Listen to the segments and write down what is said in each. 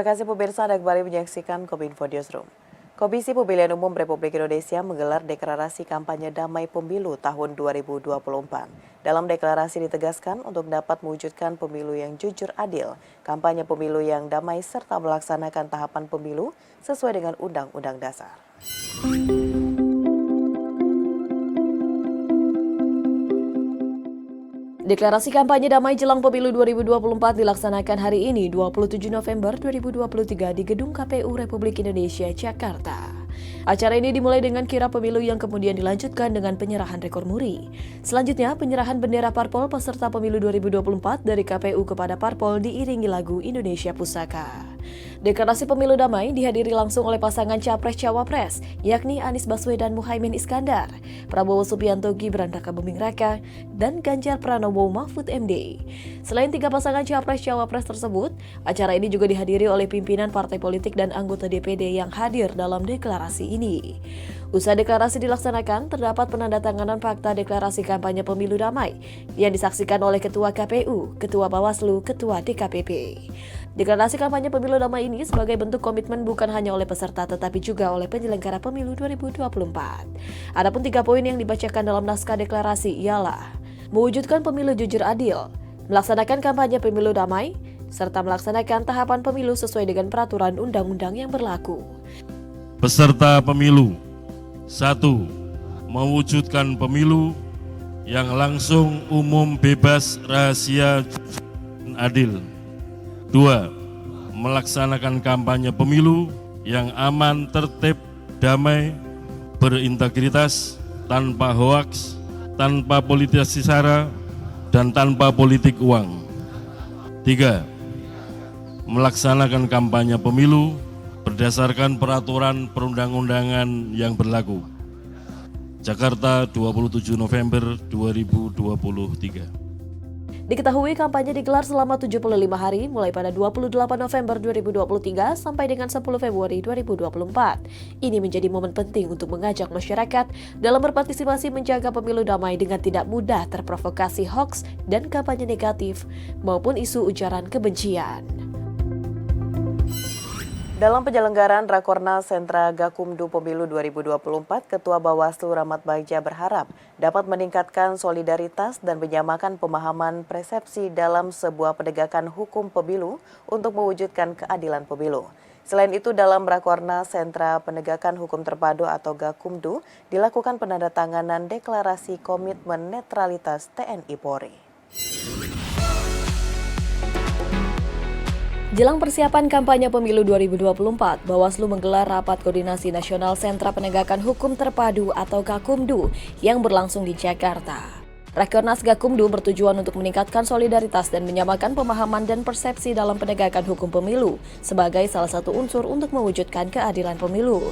Terima kasih pemirsa, Anda kembali menyaksikan Kominfo Newsroom. Komisi Pemilihan Umum Republik Indonesia menggelar deklarasi kampanye damai pemilu tahun 2024. Dalam deklarasi ditegaskan untuk dapat mewujudkan pemilu yang jujur adil, kampanye pemilu yang damai serta melaksanakan tahapan pemilu sesuai dengan Undang-Undang Dasar. Deklarasi kampanye damai jelang pemilu 2024 dilaksanakan hari ini 27 November 2023 di Gedung KPU Republik Indonesia, Jakarta. Acara ini dimulai dengan kirap pemilu yang kemudian dilanjutkan dengan penyerahan rekor muri. Selanjutnya, penyerahan bendera parpol peserta pemilu 2024 dari KPU kepada parpol diiringi lagu Indonesia Pusaka. Deklarasi pemilu damai dihadiri langsung oleh pasangan Capres-Cawapres, yakni Anies Baswedan Muhaimin Iskandar, Prabowo Subianto Gibran Rakabuming Raka, dan Ganjar Pranowo Mahfud MD. Selain tiga pasangan Capres-Cawapres tersebut, acara ini juga dihadiri oleh pimpinan partai politik dan anggota DPD yang hadir dalam deklarasi ini. Usai deklarasi dilaksanakan, terdapat penandatanganan fakta deklarasi kampanye pemilu damai yang disaksikan oleh Ketua KPU, Ketua Bawaslu, Ketua DKPP. Deklarasi kampanye pemilu damai ini sebagai bentuk komitmen bukan hanya oleh peserta tetapi juga oleh penyelenggara pemilu 2024. Adapun 3 poin yang dibacakan dalam naskah deklarasi ialah mewujudkan pemilu jujur adil, melaksanakan kampanye pemilu damai, serta melaksanakan tahapan pemilu sesuai dengan peraturan undang-undang yang berlaku. Peserta pemilu 1. Mewujudkan pemilu yang langsung, umum, bebas, rahasia, dan adil. 2. Melaksanakan kampanye pemilu yang aman, tertib, damai, berintegritas, tanpa hoaks, tanpa politisasi sara, dan tanpa politik uang. 3. Melaksanakan kampanye pemilu berdasarkan peraturan perundang-undangan yang berlaku. Jakarta, 27 November 2023. Diketahui kampanye digelar selama 75 hari mulai pada 28 November 2023 sampai dengan 10 Februari 2024. Ini menjadi momen penting untuk mengajak masyarakat dalam berpartisipasi menjaga pemilu damai dengan tidak mudah terprovokasi hoaks dan kampanye negatif maupun isu ujaran kebencian. Dalam penyelenggaraan Rakornas Sentra Gakumdu Pemilu 2024, Ketua Bawaslu Rahmat Bagja berharap dapat meningkatkan solidaritas dan menyamakan pemahaman persepsi dalam sebuah penegakan hukum pemilu untuk mewujudkan keadilan pemilu. Selain itu, dalam Rakornas Sentra Penegakan Hukum Terpadu atau Gakumdu dilakukan penandatanganan deklarasi komitmen netralitas TNI Polri. Jelang persiapan kampanye pemilu 2024, Bawaslu menggelar rapat koordinasi nasional Sentra Penegakan Hukum Terpadu atau Gakumdu yang berlangsung di Jakarta. Rakornas Gakumdu bertujuan untuk meningkatkan solidaritas dan menyamakan pemahaman dan persepsi dalam penegakan hukum pemilu sebagai salah satu unsur untuk mewujudkan keadilan pemilu.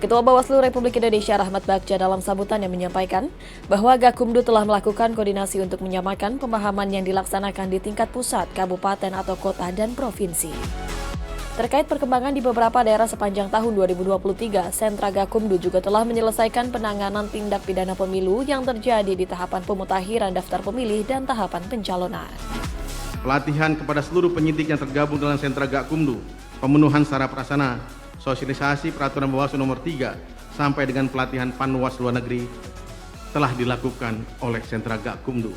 Ketua Bawaslu Republik Indonesia Rahmat Bagja dalam sambutannya menyampaikan bahwa Gakumdu telah melakukan koordinasi untuk menyamakan pemahaman yang dilaksanakan di tingkat pusat, kabupaten atau kota dan provinsi. Terkait perkembangan di beberapa daerah sepanjang tahun 2023, Sentra Gakumdu juga telah menyelesaikan penanganan tindak pidana pemilu yang terjadi di tahapan pemutakhiran daftar pemilih dan tahapan pencalonan. Pelatihan kepada seluruh penyidik yang tergabung dalam Sentra Gakumdu, pemenuhan syarat prasarana, sosialisasi peraturan Bawaslu nomor 3 sampai dengan pelatihan Panwas luar negeri telah dilakukan oleh Sentra Gakumdu.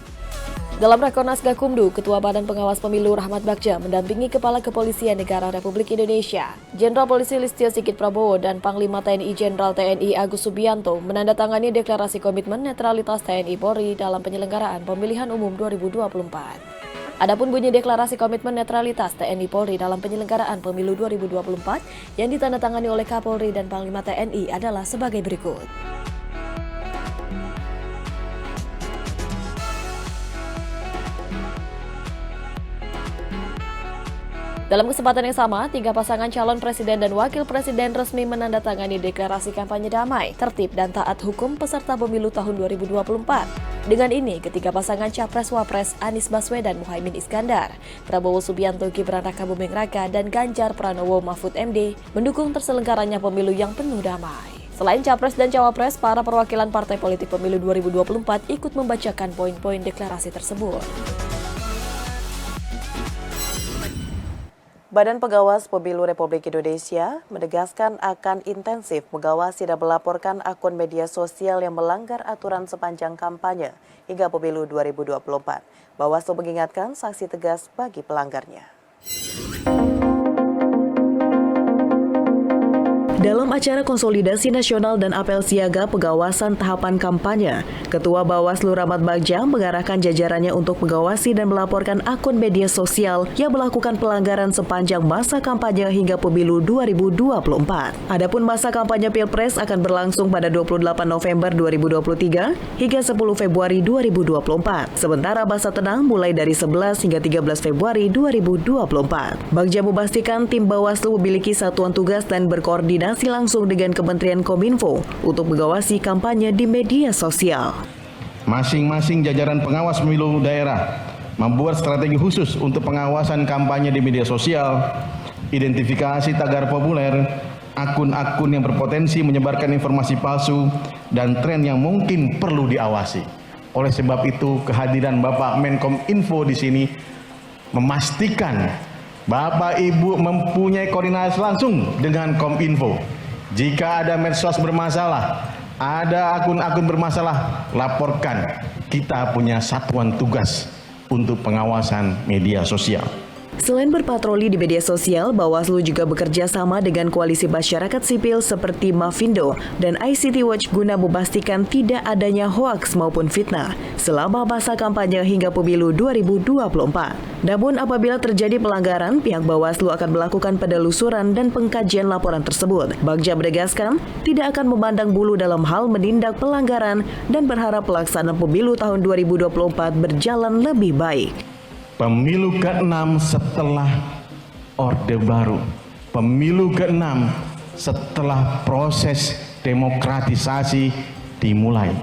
Dalam Rakornas Gakumdu, Ketua Badan Pengawas Pemilu Rahmat Bagja mendampingi Kepala Kepolisian Negara Republik Indonesia, Jenderal Polisi Listio Sigit Prabowo dan Panglima TNI Jenderal TNI Agus Subianto menandatangani deklarasi komitmen netralitas TNI Polri dalam penyelenggaraan pemilihan umum 2024. Adapun bunyi deklarasi komitmen netralitas TNI Polri dalam penyelenggaraan pemilu 2024 yang ditandatangani oleh Kapolri dan Panglima TNI adalah sebagai berikut. Dalam kesempatan yang sama, 3 pasangan calon presiden dan wakil presiden resmi menandatangani deklarasi kampanye damai, tertib dan taat hukum peserta pemilu tahun 2024. Dengan ini, ketiga pasangan Capres-Wapres Anies Baswedan Muhaimin Iskandar, Prabowo Subianto Gibran Rakabuming Raka, dan Ganjar Pranowo Mahfud MD mendukung terselenggaranya pemilu yang penuh damai. Selain Capres dan Cawapres, para perwakilan partai politik pemilu 2024 ikut membacakan poin-poin deklarasi tersebut. Badan Pengawas Pemilu Republik Indonesia menegaskan akan intensif mengawasi dan melaporkan akun media sosial yang melanggar aturan sepanjang kampanye hingga pemilu 2024. Bawaslu mengingatkan sanksi tegas bagi pelanggarnya. Dalam acara konsolidasi nasional dan apel siaga pengawasan tahapan kampanye, Ketua Bawaslu Rahmat Bagja mengarahkan jajarannya untuk mengawasi dan melaporkan akun media sosial yang melakukan pelanggaran sepanjang masa kampanye hingga pemilu 2024. Adapun masa kampanye Pilpres akan berlangsung pada 28 November 2023 hingga 10 Februari 2024. Sementara masa tenang mulai dari 11 hingga 13 Februari 2024. Bagja memastikan tim Bawaslu memiliki satuan tugas dan berkoordinasi langsung dengan Kementerian Kominfo untuk mengawasi kampanye di media sosial. Masing-masing jajaran pengawas pemilu daerah membuat strategi khusus untuk pengawasan kampanye di media sosial, identifikasi tagar populer, akun-akun yang berpotensi menyebarkan informasi palsu, dan tren yang mungkin perlu diawasi. Oleh sebab itu, kehadiran Bapak Menkominfo di sini memastikan Bapak Ibu mempunyai koordinasi langsung dengan Kominfo. Jika ada medsos bermasalah, ada akun-akun bermasalah, laporkan. Kita punya satuan tugas untuk pengawasan media sosial. Selain berpatroli di media sosial, Bawaslu juga bekerja sama dengan koalisi masyarakat sipil seperti Mafindo dan ICT Watch guna memastikan tidak adanya hoaks maupun fitnah selama masa kampanye hingga pemilu 2024. Namun apabila terjadi pelanggaran, pihak Bawaslu akan melakukan penelusuran dan pengkajian laporan tersebut. Bagja menegaskan tidak akan memandang bulu dalam hal menindak pelanggaran dan berharap pelaksanaan pemilu tahun 2024 berjalan lebih baik. Pemilu ke-6 setelah Orde Baru. Pemilu ke-6 setelah proses demokratisasi dimulai.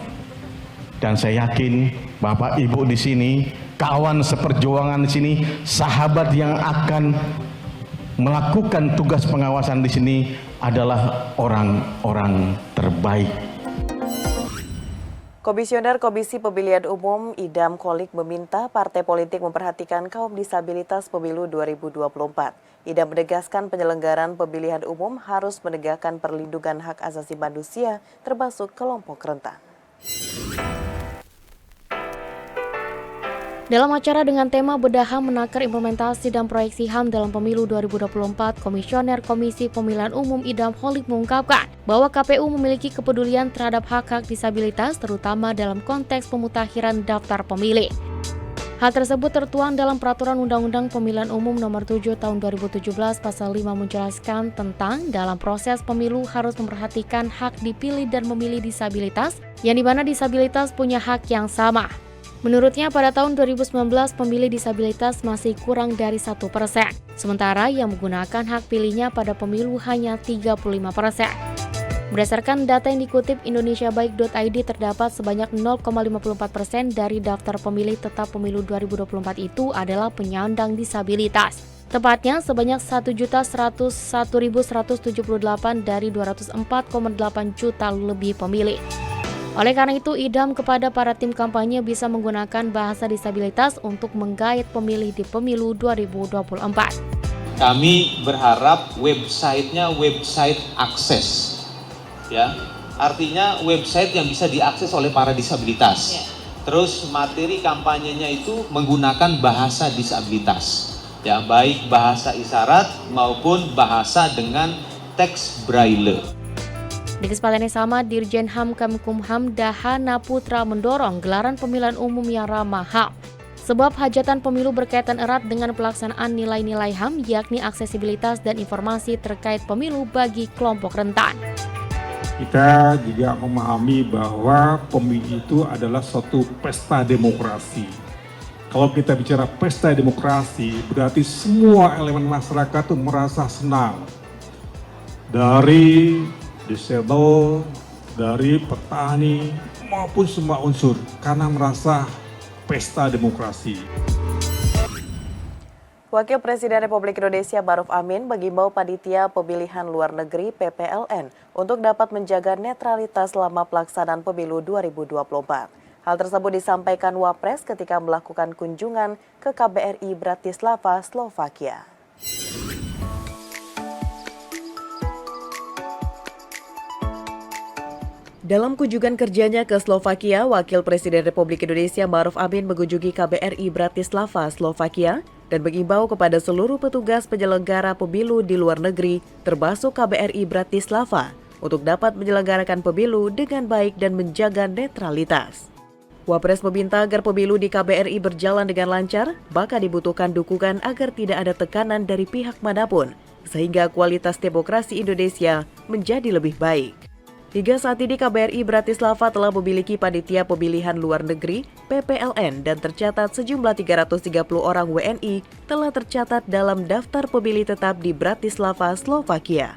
Dan saya yakin Bapak Ibu di sini, kawan seperjuangan di sini, sahabat yang akan melakukan tugas pengawasan di sini adalah orang-orang terbaik. Komisioner Komisi Pemilihan Umum Idam Kholik meminta partai politik memperhatikan kaum disabilitas pemilu 2024. Idam menegaskan penyelenggaraan pemilihan umum harus menegakkan perlindungan hak asasi manusia termasuk kelompok rentan. Dalam acara dengan tema Bedah HAM Menakar Implementasi dan Proyeksi HAM dalam Pemilu 2024, Komisioner Komisi Pemilihan Umum Idam Kholik mengungkapkan bahwa KPU memiliki kepedulian terhadap hak-hak disabilitas terutama dalam konteks pemutakhiran daftar pemilih. Hal tersebut tertuang dalam Peraturan Undang-Undang Pemilihan Umum Nomor 7 Tahun 2017 Pasal 5 menjelaskan tentang dalam proses pemilu harus memperhatikan hak dipilih dan memilih disabilitas, yang dimana disabilitas punya hak yang sama. Menurutnya pada tahun 2019 pemilih disabilitas masih kurang dari 1%, sementara yang menggunakan hak pilihnya pada pemilu hanya 35%. Berdasarkan data yang dikutip indonesiabaik.id terdapat sebanyak 0,54% dari daftar pemilih tetap pemilu 2024 itu adalah penyandang disabilitas. Tepatnya sebanyak 1.101.178 dari 204,8 juta lebih pemilih. Oleh karena itu, Idam kepada para tim kampanye bisa menggunakan bahasa disabilitas untuk menggait pemilih di pemilu 2024. Kami berharap websitenya website akses, ya, artinya website yang bisa diakses oleh para disabilitas. Terus materi kampanyenya itu menggunakan bahasa disabilitas, ya, baik bahasa isyarat maupun bahasa dengan teks braille. Di kesempatan yang sama, Dirjen HAM Kemenkumham Dahana Putra mendorong gelaran pemilihan umum yang ramah HAM. Sebab hajatan pemilu berkaitan erat dengan pelaksanaan nilai-nilai HAM, yakni aksesibilitas dan informasi terkait pemilu bagi kelompok rentan. Kita juga memahami bahwa pemilu itu adalah suatu pesta demokrasi. Kalau kita bicara pesta demokrasi, berarti semua elemen masyarakat itu merasa senang. Dari disable, dari petani, maupun semua unsur, karena merasa pesta demokrasi. Wakil Presiden Republik Indonesia Maruf Amin mengimbau panitia pemilihan luar negeri PPLN untuk dapat menjaga netralitas selama pelaksanaan pemilu 2024. Hal tersebut disampaikan Wapres ketika melakukan kunjungan ke KBRI Bratislava, Slovakia. Dalam kunjungan kerjanya ke Slovakia, Wakil Presiden Republik Indonesia Ma'ruf Amin mengunjungi KBRI Bratislava, Slovakia, dan mengimbau kepada seluruh petugas penyelenggara pemilu di luar negeri, termasuk KBRI Bratislava, untuk dapat menyelenggarakan pemilu dengan baik dan menjaga netralitas. Wapres meminta agar pemilu di KBRI berjalan dengan lancar, bahkan dibutuhkan dukungan agar tidak ada tekanan dari pihak manapun, sehingga kualitas demokrasi Indonesia menjadi lebih baik. Hingga saat ini KBRI Bratislava telah memiliki panitia pemilihan luar negeri (PPLN) dan tercatat sejumlah 330 orang WNI telah tercatat dalam daftar pemilih tetap di Bratislava, Slovakia.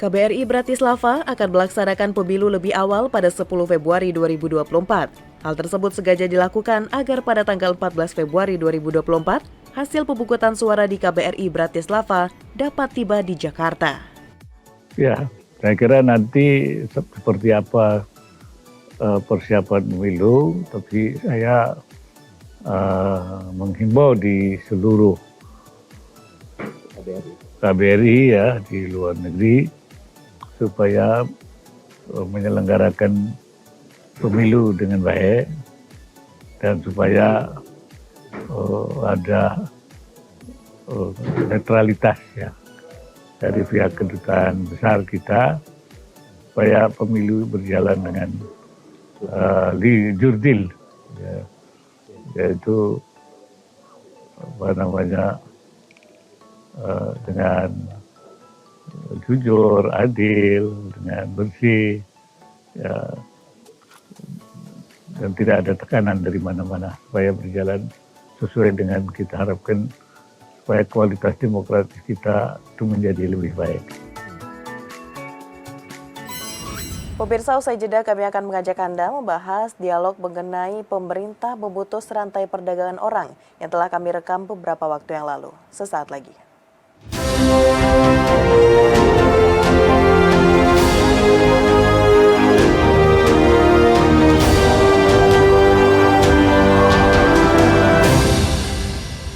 KBRI Bratislava akan melaksanakan pemilu lebih awal pada 10 Februari 2024. Hal tersebut sengaja dilakukan agar pada tanggal 14 Februari 2024, hasil pemungutan suara di KBRI Bratislava dapat tiba di Jakarta. Ya, saya kira nanti seperti apa persiapan pemilu, tapi saya menghimbau di seluruh KBRI ya di luar negeri supaya menyelenggarakan pemilu dengan baik dan supaya ada netralitas ya dari pihak kedutaan besar kita supaya pemilu berjalan dengan jurdil ya, yaitu dengan jujur, adil, dengan bersih ya, dan tidak ada tekanan dari mana-mana supaya berjalan sesuai dengan kita harapkan supaya kualitas demokratis kita itu menjadi lebih baik. Pemirsa, usai jeda kami akan mengajak Anda membahas dialog mengenai pemerintah memutus rantai perdagangan orang yang telah kami rekam beberapa waktu yang lalu. Sesaat lagi.